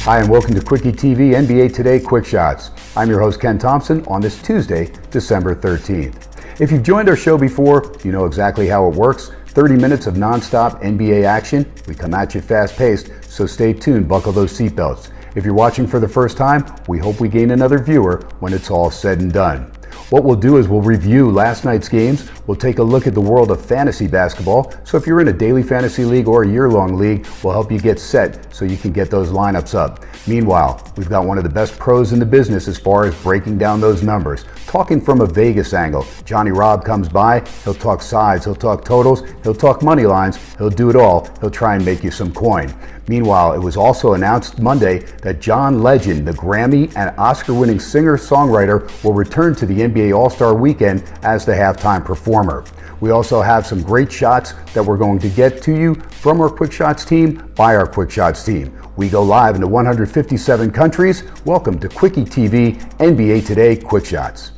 Hi, and welcome to kwickieTV NBA Today Quick Shots. I'm your host, Ken Thompson, on this Tuesday, December 13th. If you've joined our show before, you know exactly how it works. 30 minutes of nonstop NBA action. We come at you fast-paced, so stay tuned, buckle those seatbelts. If you're watching for the first time, we hope we gain another viewer when it's all said and done. What we'll do is we'll review last night's games. We'll take a look at the world of fantasy basketball. So if you're in a daily fantasy league or a year-long league, we'll help you get set so you can get those lineups up. Meanwhile, we've got one of the best pros in the business as far as breaking down those numbers. Talking from a Vegas angle, Johnny Robb comes by. He'll talk sides, he'll talk totals, he'll talk money lines, he'll do it all. He'll try and make you some coin. Meanwhile, it was also announced Monday that John Legend, the Grammy and Oscar-winning singer-songwriter, will return to the NBA All-Star Weekend as the halftime performer. We also have some great shots that we're going to get to you from our Quick Shots team by our Quick Shots team. We go live into 157 countries. Welcome to kwickieTV NBA Today Quick Shots.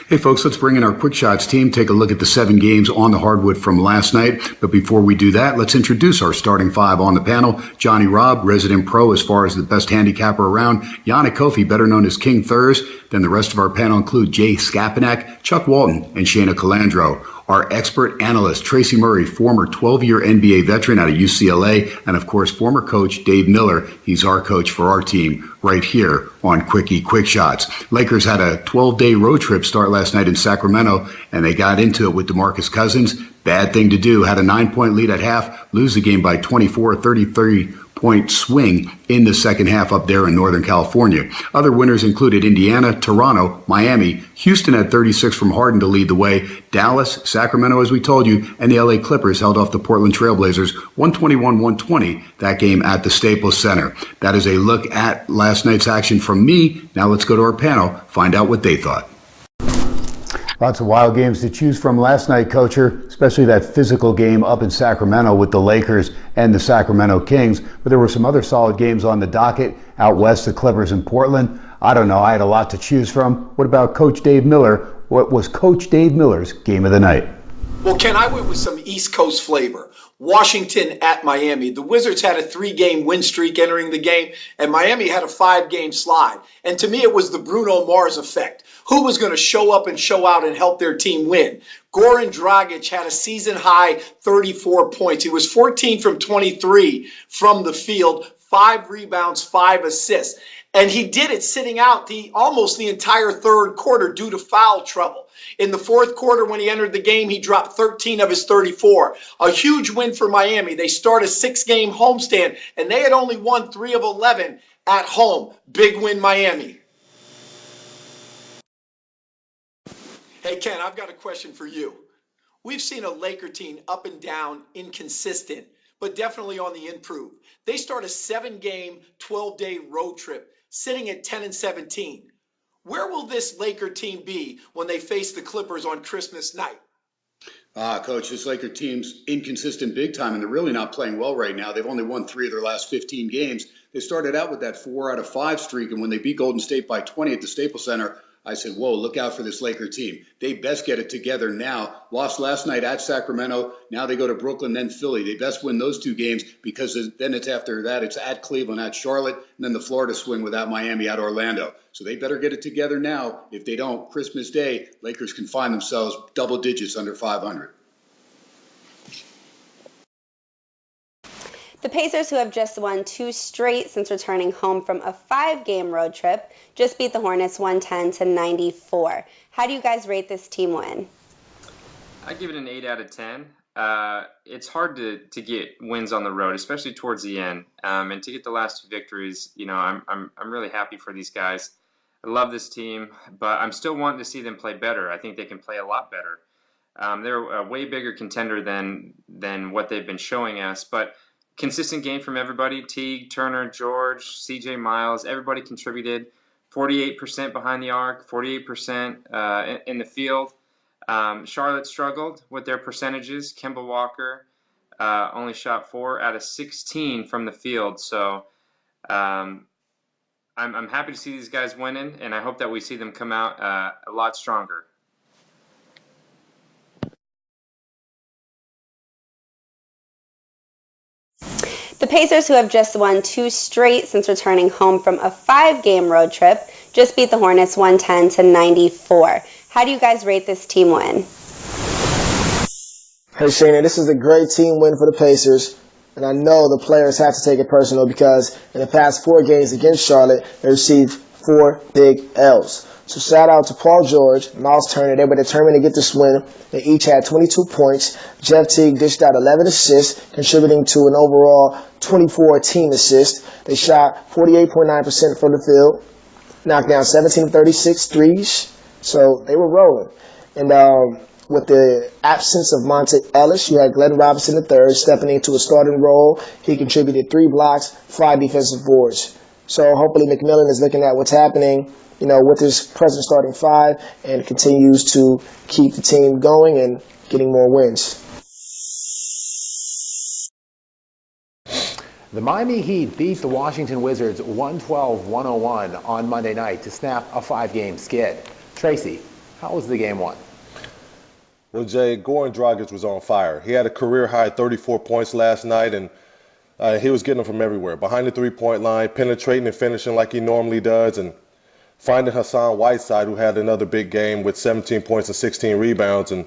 Hey folks, let's bring in our Quick Shots team, take a look at the 7 games on the hardwood from last night. But before we do that, let's introduce our starting 5 on the panel. Johnny Robb, resident pro as far as the best handicapper around. Yannick Kofi, better known as King Thurs. Then the rest of our panel include Jay Skapanek, Chuck Walton, and Shayna Calandro. Our expert analyst, Tracy Murray, former 12-year NBA veteran out of UCLA, and of course, former coach Dave Miller. He's our coach for our team right here on Quickie Quick Shots. Lakers had a 12-day road trip start last night in Sacramento, and they got into it with DeMarcus Cousins. Bad thing to do. Had a 9-point lead at half, lose the game by 24, 33-point swing in the second half up there in Northern California. Other winners included Indiana, Toronto, Miami. Houston had 36 from Harden to lead the way. Dallas, Sacramento, as we told you, and the LA Clippers held off the Portland Trailblazers 121-120, that game at the Staples Center. That is a look at last night's action from me. Now let's go to our panel, find out what they thought. Lots of wild games to choose from last night, Coacher, especially that physical game up in Sacramento with the Lakers and the Sacramento Kings. But there were some other solid games on the docket out west, the Clippers in Portland. I don't know, I had a lot to choose from. What about Coach Dave Miller? What was Coach Dave Miller's game of the night? Well, Ken, I went with some East Coast flavor. Washington at Miami. The Wizards had a 3-game win streak entering the game, and Miami had a 5-game slide. And to me, it was the Bruno Mars effect. Who was going to show up and show out and help their team win? Goran Dragic had a season-high 34 points. He was 14 from 23 from the field, 5 rebounds, 5 assists. And he did it sitting out almost the entire third quarter due to foul trouble. In the fourth quarter, when he entered the game, he dropped 13 of his 34. A huge win for Miami. They start a 6-game homestand, and they had only won 3 of 11 at home. Big win, Miami. Hey, Ken, I've got a question for you. We've seen a Laker team up and down, inconsistent, but definitely on the improve. They start a 7-game, 12-day road trip, sitting at 10-17. Where will this Laker team be when they face the Clippers on Christmas night? Coach, this Laker team's inconsistent big time, and they're really not playing well right now. They've only won 3 of their last 15 games. They started out with that 4 out of 5 streak, and when they beat Golden State by 20 at the Staples Center, I said, whoa, look out for this Laker team. They best get it together now. Lost last night at Sacramento. Now they go to Brooklyn, then Philly. They best win those 2 games because then it's after that. It's at Cleveland, at Charlotte, and then the Florida swing without Miami at Orlando. So they better get it together now. If they don't, Christmas Day, Lakers can find themselves double digits under 500. The Pacers, who have just won 2 straight since returning home from a 5-game road trip, just beat the Hornets 110-94. How do you guys rate this team win? I give it an 8 out of 10. It's hard to get wins on the road, especially towards the end, and to get the last 2 victories. You know, I'm really happy for these guys. I love this team, but I'm still wanting to see them play better. I think they can play a lot better. They're a way bigger contender than what they've been showing us, but consistent game from everybody. Teague, Turner, George, CJ Miles, everybody contributed. 48% behind the arc, 48% in the field. Charlotte struggled with their percentages. Kemba Walker only shot 4 out of 16 from the field. So I'm happy to see these guys winning, and I hope that we see them come out a lot stronger. The Pacers, who have just won 2 straight since returning home from a 5-game road trip, just beat the Hornets 110-94. How do you guys rate this team win? Hey Shayna, this is a great team win for the Pacers, and I know the players have to take it personal because in the past 4 games against Charlotte, they received 4 big L's. So shout out to Paul George, Miles Turner. They were determined to get this win. They each had 22 points. Jeff Teague dished out 11 assists, contributing to an overall 24 team assists. They shot 48.9% from the field, knocked down 17 of 36 threes. So they were rolling. And with the absence of Monte Ellis, you had Glenn Robinson III stepping into a starting role. He contributed 3 blocks, 5 defensive boards. So hopefully McMillan is looking at what's happening, with his present starting 5 and continues to keep the team going and getting more wins. The Miami Heat beat the Washington Wizards 112-101 on Monday night to snap a 5-game skid. Tracy, how was the game won? Well, Jay, Goran Dragic was on fire. He had a career-high 34 points last night, and he was getting them from everywhere. Behind the three-point line, penetrating and finishing like he normally does, and finding Hassan Whiteside, who had another big game with 17 points and 16 rebounds. And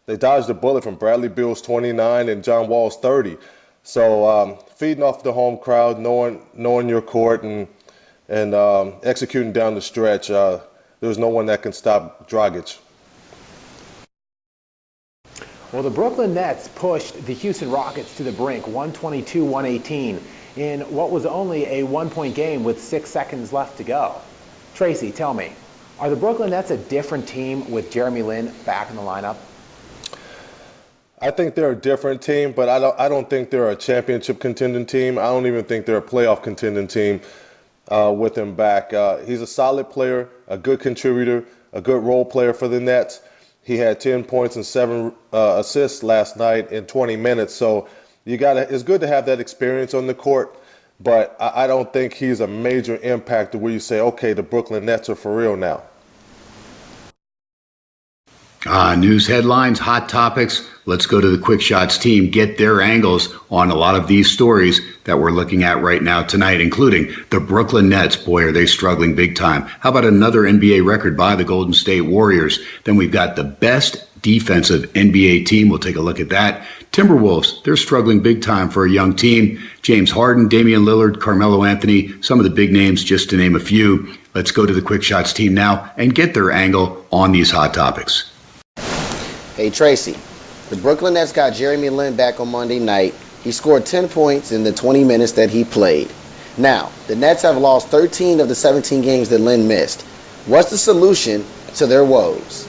they dodged a bullet from Bradley Beal's 29 and John Wall's 30. So feeding off the home crowd, knowing your court, and executing down the stretch, there's no one that can stop Dragic. Well, the Brooklyn Nets pushed the Houston Rockets to the brink, 122-118, in what was only a 1-point game with 6 seconds left to go. Tracy, tell me, are the Brooklyn Nets a different team with Jeremy Lin back in the lineup? I think they're a different team, but I don't think they're a championship contending team. I don't even think they're a playoff contending team with him back. He's a solid player, a good contributor, a good role player for the Nets. He had 10 points and 7 assists last night in 20 minutes. So it's good to have that experience on the court, but I don't think he's a major impact to where you say, okay, the Brooklyn Nets are for real now. News headlines, hot topics. Let's go to the Quick Shots team, get their angles on a lot of these stories that we're looking at right now tonight, including the Brooklyn Nets. Boy, are they struggling big time. How about another NBA record by the Golden State Warriors? Then we've got the best defensive NBA team. We'll take a look at that. Timberwolves, they're struggling big time for a young team. James Harden, Damian Lillard, Carmelo Anthony, some of the big names, just to name a few. Let's go to the Quick Shots team now and get their angle on these hot topics. Hey, Tracy, the Brooklyn Nets got Jeremy Lin back on Monday night. He scored 10 points in the 20 minutes that he played. Now, the Nets have lost 13 of the 17 games that Lin missed. What's the solution to their woes?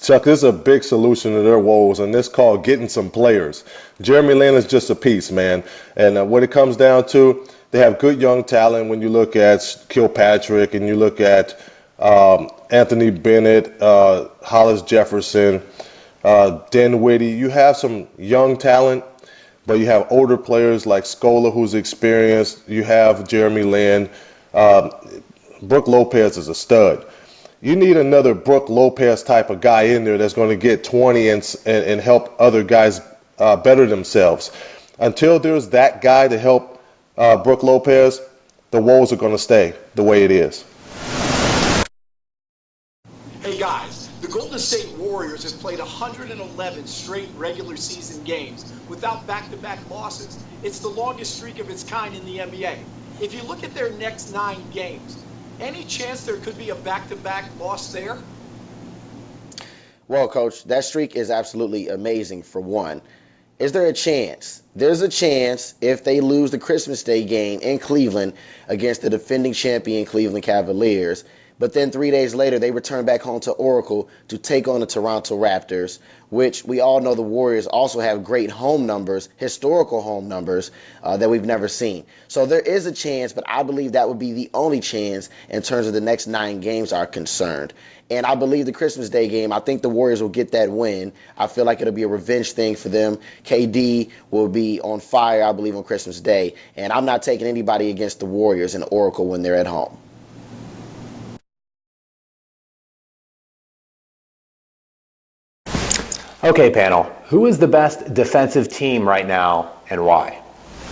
Chuck, this is a big solution to their woes, and this called getting some players. Jeremy Lin is just a piece, man. And what it comes down to, they have good young talent when you look at Kilpatrick and you look at Anthony Bennett, Hollis Jefferson, Dinwiddie. You have some young talent, but you have older players like Scola, who's experienced. You have Jeremy Lin. Brook Lopez is a stud. You need another Brook Lopez type of guy in there that's going to get 20 and help other guys better themselves. Until there's that guy to help Brook Lopez, the woes are going to stay the way it is. Hey guys, the Golden State Warriors has played 111 straight regular season games without back-to-back losses. It's the longest streak of its kind in the NBA. If you look at their next 9 games, any chance there could be a back-to-back loss there? Well, Coach, that streak is absolutely amazing, for one. Is there a chance? There's a chance if they lose the Christmas Day game in Cleveland against the defending champion Cleveland Cavaliers But then 3 days later, they return back home to Oracle to take on the Toronto Raptors, which we all know the Warriors also have great home numbers, historical home numbers that we've never seen. So there is a chance, but I believe that would be the only chance in terms of the next 9 games are concerned. And I believe the Christmas Day game, I think the Warriors will get that win. I feel like it'll be a revenge thing for them. KD will be on fire, I believe, on Christmas Day. And I'm not taking anybody against the Warriors in Oracle when they're at home. Okay, panel. Who is the best defensive team right now and why?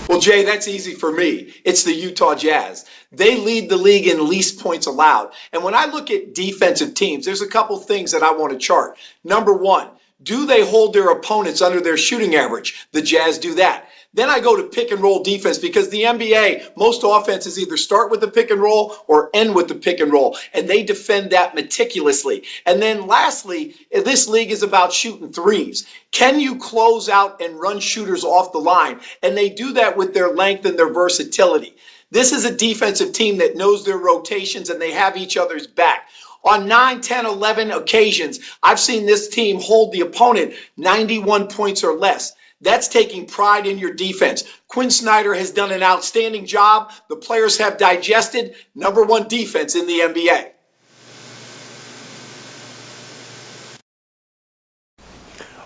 Well, Jay, that's easy for me. It's the Utah Jazz. They lead the league in least points allowed. And when I look at defensive teams, there's a couple things that I want to chart. Number one, do they hold their opponents under their shooting average? The Jazz do that. Then I go to pick and roll defense because the NBA, most offenses either start with the pick and roll or end with the pick and roll, and they defend that meticulously. And then lastly, this league is about shooting threes. Can you close out and run shooters off the line? And they do that with their length and their versatility. This is a defensive team that knows their rotations and they have each other's back. On 9, 10, 11 occasions, I've seen this team hold the opponent 91 points or less. That's taking pride in your defense. Quinn Snyder has done an outstanding job. The players have digested number one defense in the NBA.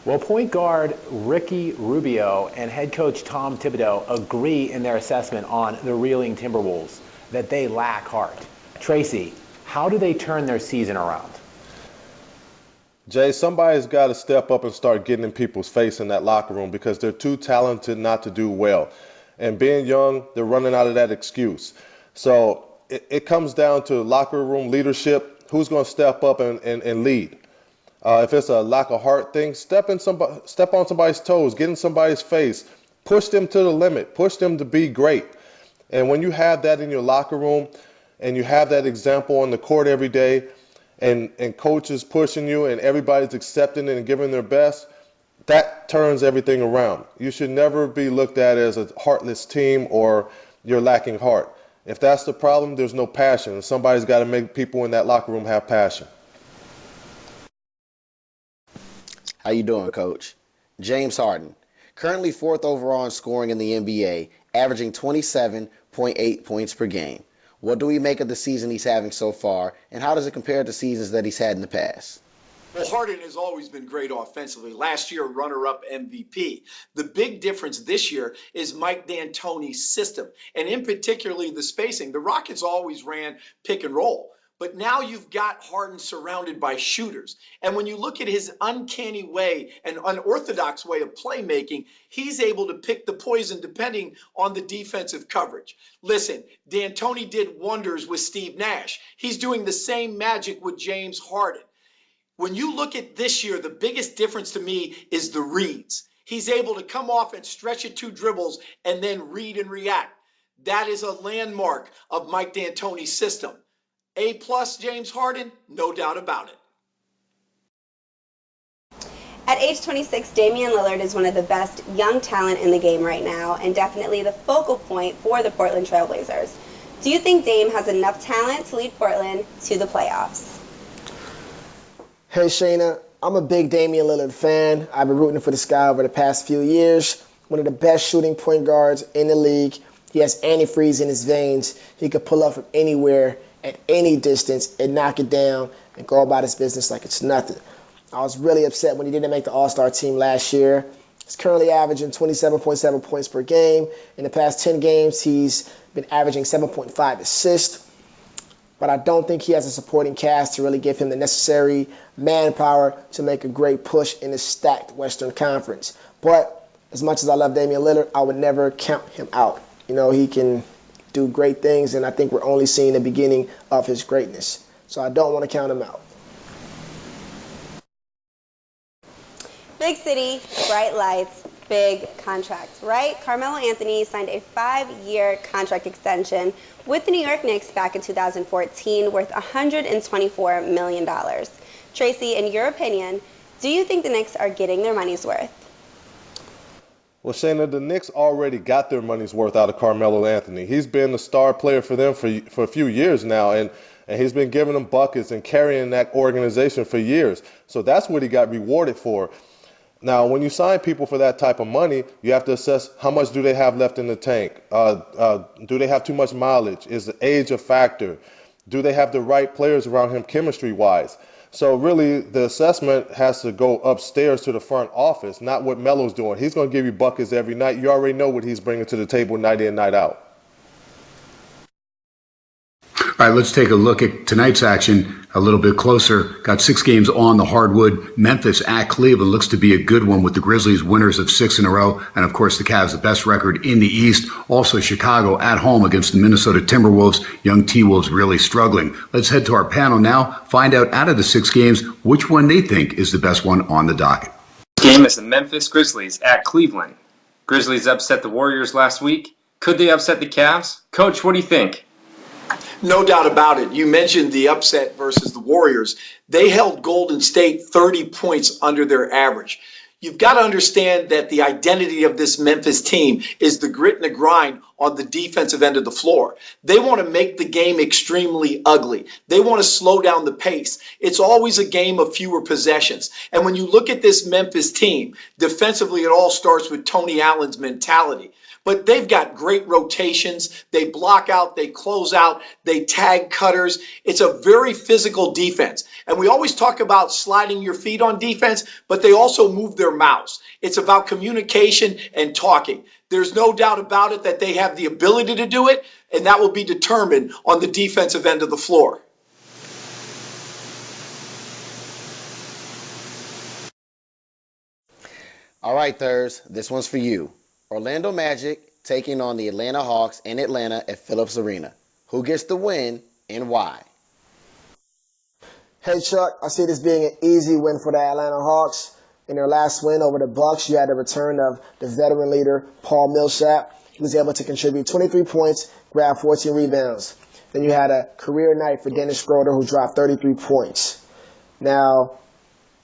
Well, point guard Ricky Rubio and head coach Tom Thibodeau agree in their assessment on the reeling Timberwolves that they lack heart. Tracy, how do they turn their season around? Jay, somebody's got to step up and start getting in people's face in that locker room because they're too talented not to do well. And being young, they're running out of that excuse. So it comes down to locker room leadership. Who's going to step up and lead? If it's a lack of heart thing, step on somebody's toes, get in somebody's face, push them to the limit, push them to be great. And when you have that in your locker room and you have that example on the court every day, and coaches pushing you and everybody's accepting it and giving their best, that turns everything around. You should never be looked at as a heartless team or you're lacking heart. If that's the problem, there's no passion. Somebody's got to make people in that locker room have passion. How you doing, Coach? James Harden, currently 4th overall in scoring in the NBA, averaging 27.8 points per game. What do we make of the season he's having so far, and how does it compare to seasons that he's had in the past? Well, Harden has always been great offensively. Last year, runner-up MVP. The big difference this year is Mike D'Antoni's system, and in particularly the spacing. The Rockets always ran pick and roll. But now you've got Harden surrounded by shooters. And when you look at his uncanny way and unorthodox way of playmaking, he's able to pick the poison depending on the defensive coverage. Listen, D'Antoni did wonders with Steve Nash. He's doing the same magic with James Harden. When you look at this year, the biggest difference to me is the reads. He's able to come off and stretch it 2 dribbles and then read and react. That is a landmark of Mike D'Antoni's system. A+ James Harden, no doubt about it. At age 26, Damian Lillard is one of the best young talent in the game right now and definitely the focal point for the Portland Trailblazers. Do you think Dame has enough talent to lead Portland to the playoffs? Hey, Shayna, I'm a big Damian Lillard fan. I've been rooting for this guy over the past few years. One of the best shooting point guards in the league. He has antifreeze in his veins. He could pull up from anywhere at any distance and knock it down and go about his business like it's nothing. I was really upset when he didn't make the All-Star team last year. He's currently averaging 27.7 points per game. In the past 10 games, he's been averaging 7.5 assists. But I don't think he has a supporting cast to really give him the necessary manpower to make a great push in the stacked Western Conference. But as much as I love Damian Lillard, I would never count him out. You know, he can do great things, and I think we're only seeing the beginning of his greatness. So I don't want to count him out. Big city, bright lights, big contracts, right? Carmelo Anthony signed a 5-year contract extension with the New York Knicks back in 2014 worth $124 million. Tracy, in your opinion, do you think the Knicks are getting their money's worth? Well, Shayna, the Knicks already got their money's worth out of Carmelo Anthony. He's been the star player for them for a few years now, and And he's been giving them buckets and carrying that organization for years. So that's what he got rewarded for. Now, when you sign people for that type of money, you have to assess how much do they have left in the tank. Do they have too much mileage? Is the age a factor? Do they have the right players around him chemistry-wise? So really, the assessment has to go upstairs to the front office, not what Melo's doing. He's going to give you buckets every night. You already know what he's bringing to the table night in, night out. All right, let's take a look at tonight's action a little bit closer. Got 6 games on the hardwood. Memphis at Cleveland looks to be a good one with the Grizzlies winners of 6 in a row. And, of course, the Cavs the best record in the East. Also, Chicago at home against the Minnesota Timberwolves. Young T-Wolves really struggling. Let's head to our panel now. Find out of the 6 games which one they think is the best one on the docket. Game is the Memphis Grizzlies at Cleveland. Grizzlies upset the Warriors last week. Could they upset the Cavs? Coach, what do you think? No doubt about it. You mentioned the upset versus the Warriors. They held Golden State 30 points under their average. You've got to understand that the identity of this Memphis team is the grit and the grind on the defensive end of the floor. They want to make the game extremely ugly. They want to slow down the pace. It's always a game of fewer possessions. And when you look at this Memphis team, defensively, it all starts with Tony Allen's mentality. But they've got great rotations. They block out, they close out, they tag cutters. It's a very physical defense. And we always talk about sliding your feet on defense, but they also move their mouths. It's about communication and talking. There's no doubt about it that they have the ability to do it, and that will be determined on the defensive end of the floor. All right, Thurs, this one's for you. Orlando Magic taking on the Atlanta Hawks in Atlanta at Phillips Arena. Who gets the win and why? Hey, Chuck, I see this being an easy win for the Atlanta Hawks. In their last win over the Bucks, you had the return of the veteran leader, Paul Millsap. He was able to contribute 23 points, grab 14 rebounds. Then you had a career night for Dennis Schroeder, who dropped 33 points. Now,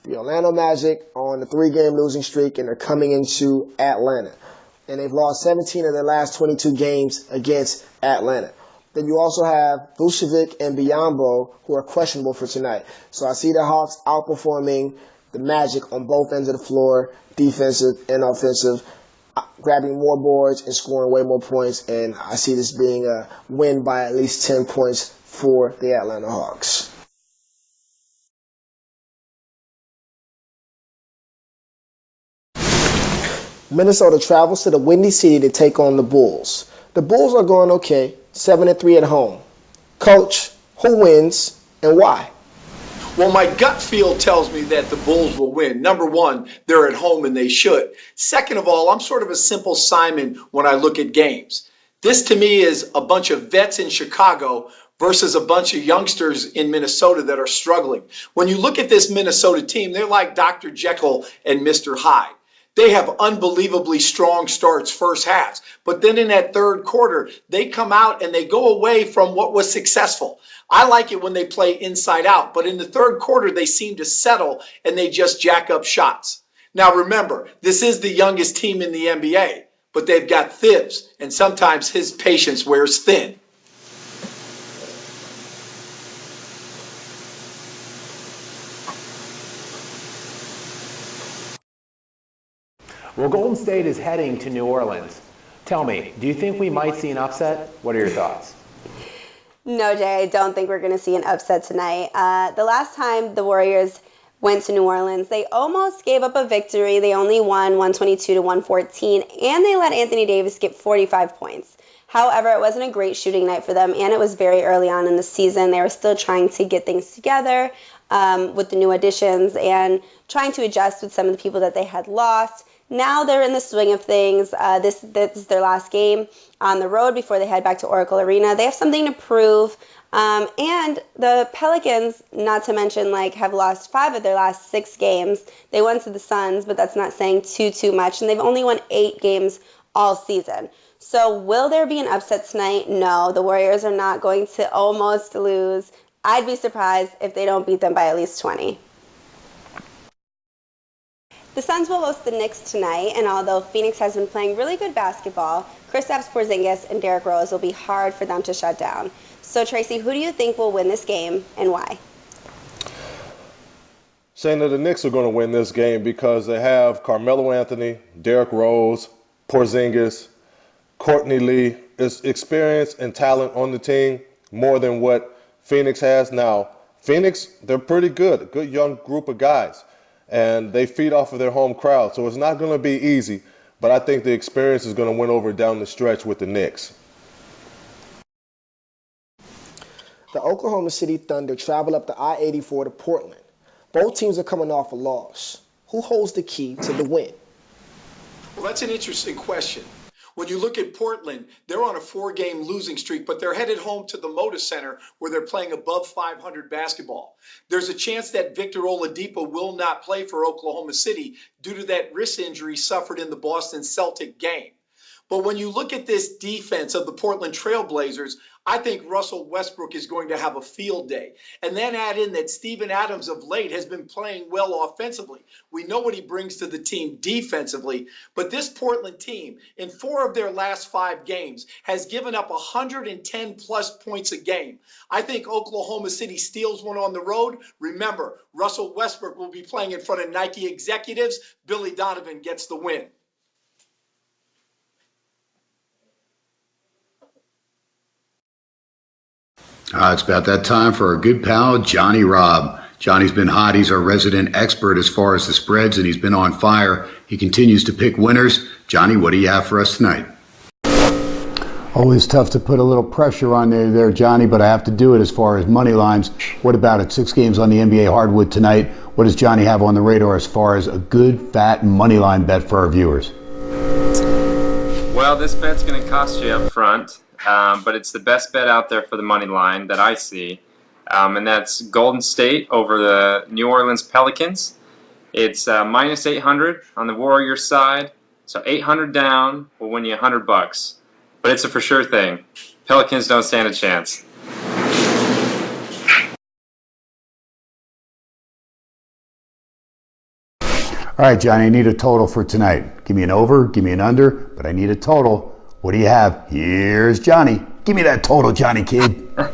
the Orlando Magic are on a 3-game losing streak, and they're coming into Atlanta. And they've lost 17 of their last 22 games against Atlanta. Then you also have Vucevic and Biyombo, who are questionable for tonight. So I see the Hawks outperforming the Magic on both ends of the floor, defensive and offensive, grabbing more boards and scoring way more points. And I see this being a win by at least 10 points for the Atlanta Hawks. Minnesota travels to the Windy City to take on the Bulls. The Bulls are going okay, 7-3 at home. Coach, who wins and why? Well, my gut feel tells me that the Bulls will win. Number one, they're at home and they should. Second of all, I'm sort of a simple Simon when I look at games. This to me is a bunch of vets in Chicago versus a bunch of youngsters in Minnesota that are struggling. When you look at this Minnesota team, they're like Dr. Jekyll and Mr. Hyde. They have unbelievably strong starts first halves. But then in that third quarter, they come out and they go away from what was successful. I like it when they play inside out. But in the third quarter, they seem to settle and they just jack up shots. Now, remember, this is the youngest team in the NBA. But they've got Thibs. And sometimes his patience wears thin. Well, Golden State is heading to New Orleans. Tell me, do you think we might see an upset? What are your thoughts? No, Jay, I don't think we're going to see an upset tonight. The last time the Warriors went to New Orleans, they almost gave up a victory. They only won 122-114, and they let Anthony Davis get 45 points. However, it wasn't a great shooting night for them, and it was very early on in the season. They were still trying to get things together with the new additions and trying to adjust with some of the people that they had lost. Now they're in the swing of things. This is their last game on the road before they head back to Oracle Arena. They have something to prove. And the Pelicans, not to mention, have lost 5 of their last 6 games. They went to the Suns, but that's not saying too much. And they've only won 8 games all season. So will there be an upset tonight? No, the Warriors are not going to almost lose. I'd be surprised if they don't beat them by at least 20. The Suns will host the Knicks tonight, and although Phoenix has been playing really good basketball, Kristaps Porzingis and Derrick Rose will be hard for them to shut down. So Tracy, who do you think will win this game and why? Saying that the Knicks are going to win this game because they have Carmelo Anthony, Derrick Rose, Porzingis, Courtney Lee. Is experience and talent on the team more than what Phoenix has. Now, Phoenix, they're pretty good, a good young group of guys, and they feed off of their home crowd, so it's not going to be easy, but I think the experience is going to win over down the stretch with the Knicks. The Oklahoma City Thunder travel up the I-84 to Portland. Both teams are coming off a loss. Who holds the key to the win? Well, that's an interesting question. When you look at Portland, they're on a 4-game losing streak, but they're headed home to the Moda Center where they're playing above 500 basketball. There's a chance that Victor Oladipo will not play for Oklahoma City due to that wrist injury suffered in the Boston Celtic game. But when you look at this defense of the Portland Trailblazers, I think Russell Westbrook is going to have a field day. And then add in that Steven Adams of late has been playing well offensively. We know what he brings to the team defensively. But this Portland team, in 4 of their last 5 games, has given up 110-plus points a game. I think Oklahoma City steals one on the road. Remember, Russell Westbrook will be playing in front of Nike executives. Billy Donovan gets the win. It's about that time for our good pal, Johnny Robb. Johnny's been hot. He's our resident expert as far as the spreads, and he's been on fire. He continues to pick winners. Johnny, what do you have for us tonight? Always tough to put a little pressure on there, Johnny, but I have to do it as far as money lines. What about it? 6 games on the NBA hardwood tonight. What does Johnny have on the radar as far as a good, fat money line bet for our viewers? Well, this bet's going to cost you up front. But it's the best bet out there for the money line that I see, and that's Golden State over the New Orleans Pelicans. It's minus 800 on the Warriors side, so 800 down will win you $100. But it's a for sure thing. Pelicans don't stand a chance. All right, Johnny, I need a total for tonight. Give me an over, give me an under, but I need a total. What do you have? Here's Johnny. Give me that total, Johnny kid. All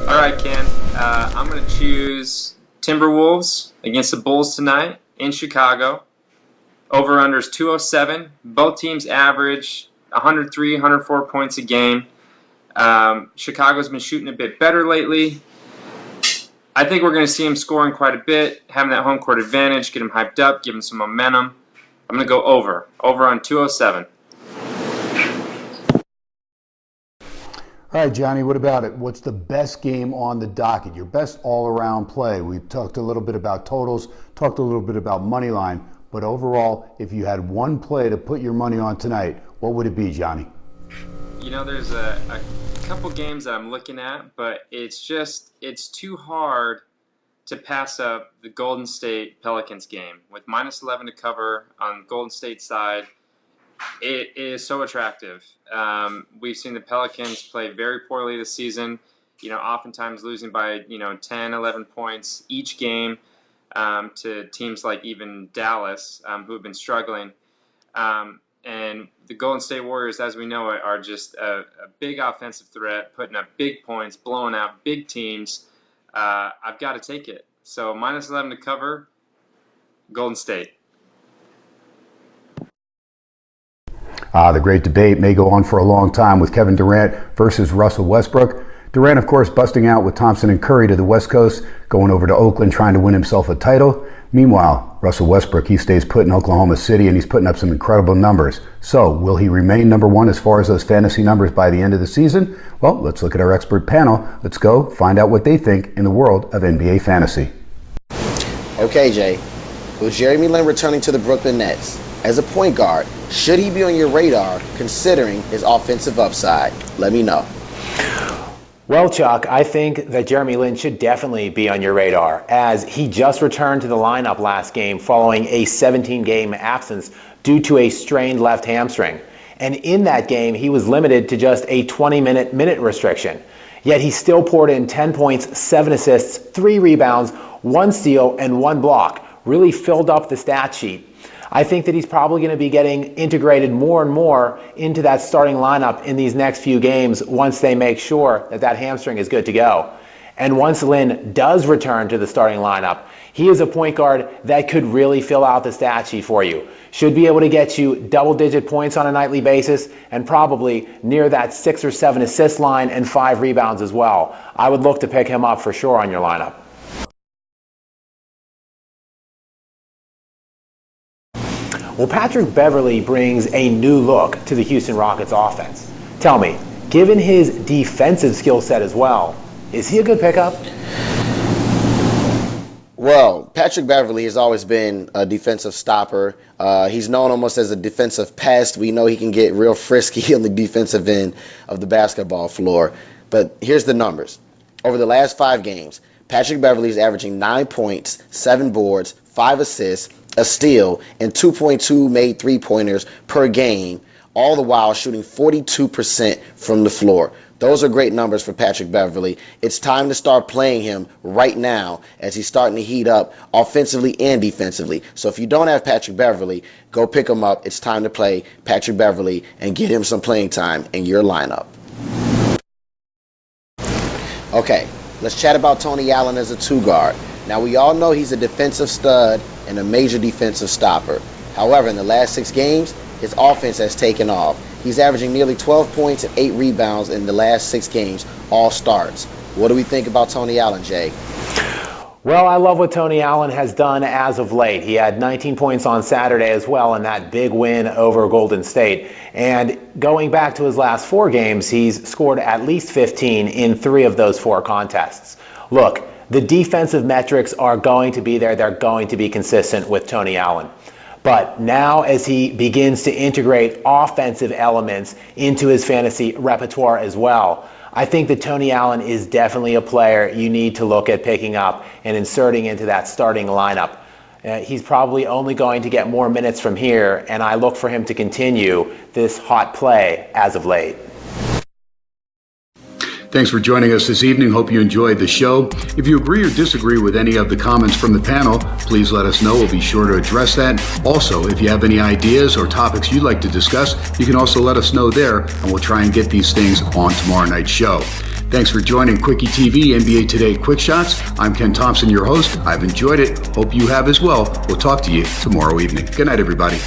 right, Ken. I'm going to choose Timberwolves against the Bulls tonight in Chicago. Over-under is 207. Both teams average 103, 104 points a game. Chicago's been shooting a bit better lately. I think we're going to see them scoring quite a bit, having that home court advantage, get them hyped up, give them some momentum. I'm going to go over on 207. All right, Johnny, what about it? What's the best game on the docket? Your best all-around play? We've talked a little bit about totals, talked a little bit about money line, but overall, if you had one play to put your money on tonight, what would it be, Johnny? You know, there's a couple games that I'm looking at, but it's too hard to pass up the Golden State Pelicans game. With minus 11 to cover on Golden State side, it is so attractive. We've seen the Pelicans play very poorly this season, oftentimes losing by, 10, 11 points each game to teams like even Dallas, who have been struggling. And the Golden State Warriors, as we know, are just a big offensive threat, putting up big points, blowing out big teams. I've got to take it. So minus 11 to cover, Golden State. The great debate may go on for a long time with Kevin Durant versus Russell Westbrook. Durant, of course, busting out with Thompson and Curry to the West Coast, going over to Oakland trying to win himself a title. Meanwhile, Russell Westbrook, he stays put in Oklahoma City, and he's putting up some incredible numbers. So, will he remain number one as far as those fantasy numbers by the end of the season? Well, let's look at our expert panel. Let's go find out what they think in the world of NBA fantasy. Okay, Jay. With Jeremy Lin returning to the Brooklyn Nets, as a point guard, should he be on your radar considering his offensive upside? Let me know. Well, Chuck, I think that Jeremy Lin should definitely be on your radar, as he just returned to the lineup last game following a 17-game absence due to a strained left hamstring. And in that game, he was limited to just a 20-minute restriction. Yet he still poured in 10 points, 7 assists, 3 rebounds, 1 steal, and 1 block. Really filled up the stat sheet. I think that he's probably going to be getting integrated more and more into that starting lineup in these next few games once they make sure that that hamstring is good to go. And once Lynn does return to the starting lineup, he is a point guard that could really fill out the stat sheet for you. Should be able to get you double-digit points on a nightly basis and probably near that 6 or 7 assist line and 5 rebounds as well. I would look to pick him up for sure on your lineup. Well, Patrick Beverley brings a new look to the Houston Rockets offense. Tell me, given his defensive skill set as well, is he a good pickup? Well, Patrick Beverley has always been a defensive stopper. He's known almost as a defensive pest. We know he can get real frisky on the defensive end of the basketball floor. But here's the numbers. Over the last 5 games, Patrick Beverley is averaging 9 points, 7 boards, 5 assists, a steal, and 2.2 made three-pointers per game, all the while shooting 42% from the floor. Those are great numbers for Patrick Beverley. It's time to start playing him right now as he's starting to heat up offensively and defensively. So if you don't have Patrick Beverley, go pick him up. It's time to play Patrick Beverley and get him some playing time in your lineup. Okay, let's chat about Tony Allen as a 2-guard. Now, we all know he's a defensive stud and a major defensive stopper. However, in the last 6 games, his offense has taken off. He's averaging nearly 12 points and 8 rebounds in the last 6 games, all starts. What do we think about Tony Allen, Jay? Well, I love what Tony Allen has done as of late. He had 19 points on Saturday as well in that big win over Golden State. And going back to his last 4 games, he's scored at least 15 in 3 of those 4 contests. Look, the defensive metrics are going to be there. They're going to be consistent with Tony Allen. But now as he begins to integrate offensive elements into his fantasy repertoire as well, I think that Tony Allen is definitely a player you need to look at picking up and inserting into that starting lineup. He's probably only going to get more minutes from here, and I look for him to continue this hot play as of late. Thanks for joining us this evening. Hope you enjoyed the show. If you agree or disagree with any of the comments from the panel, please let us know. We'll be sure to address that. Also, if you have any ideas or topics you'd like to discuss, you can also let us know there, and we'll try and get these things on tomorrow night's show. Thanks for joining kwickieTV NBA Today Quick Shots. I'm Ken Thompson, your host. I've enjoyed it. Hope you have as well. We'll talk to you tomorrow evening. Good night, everybody.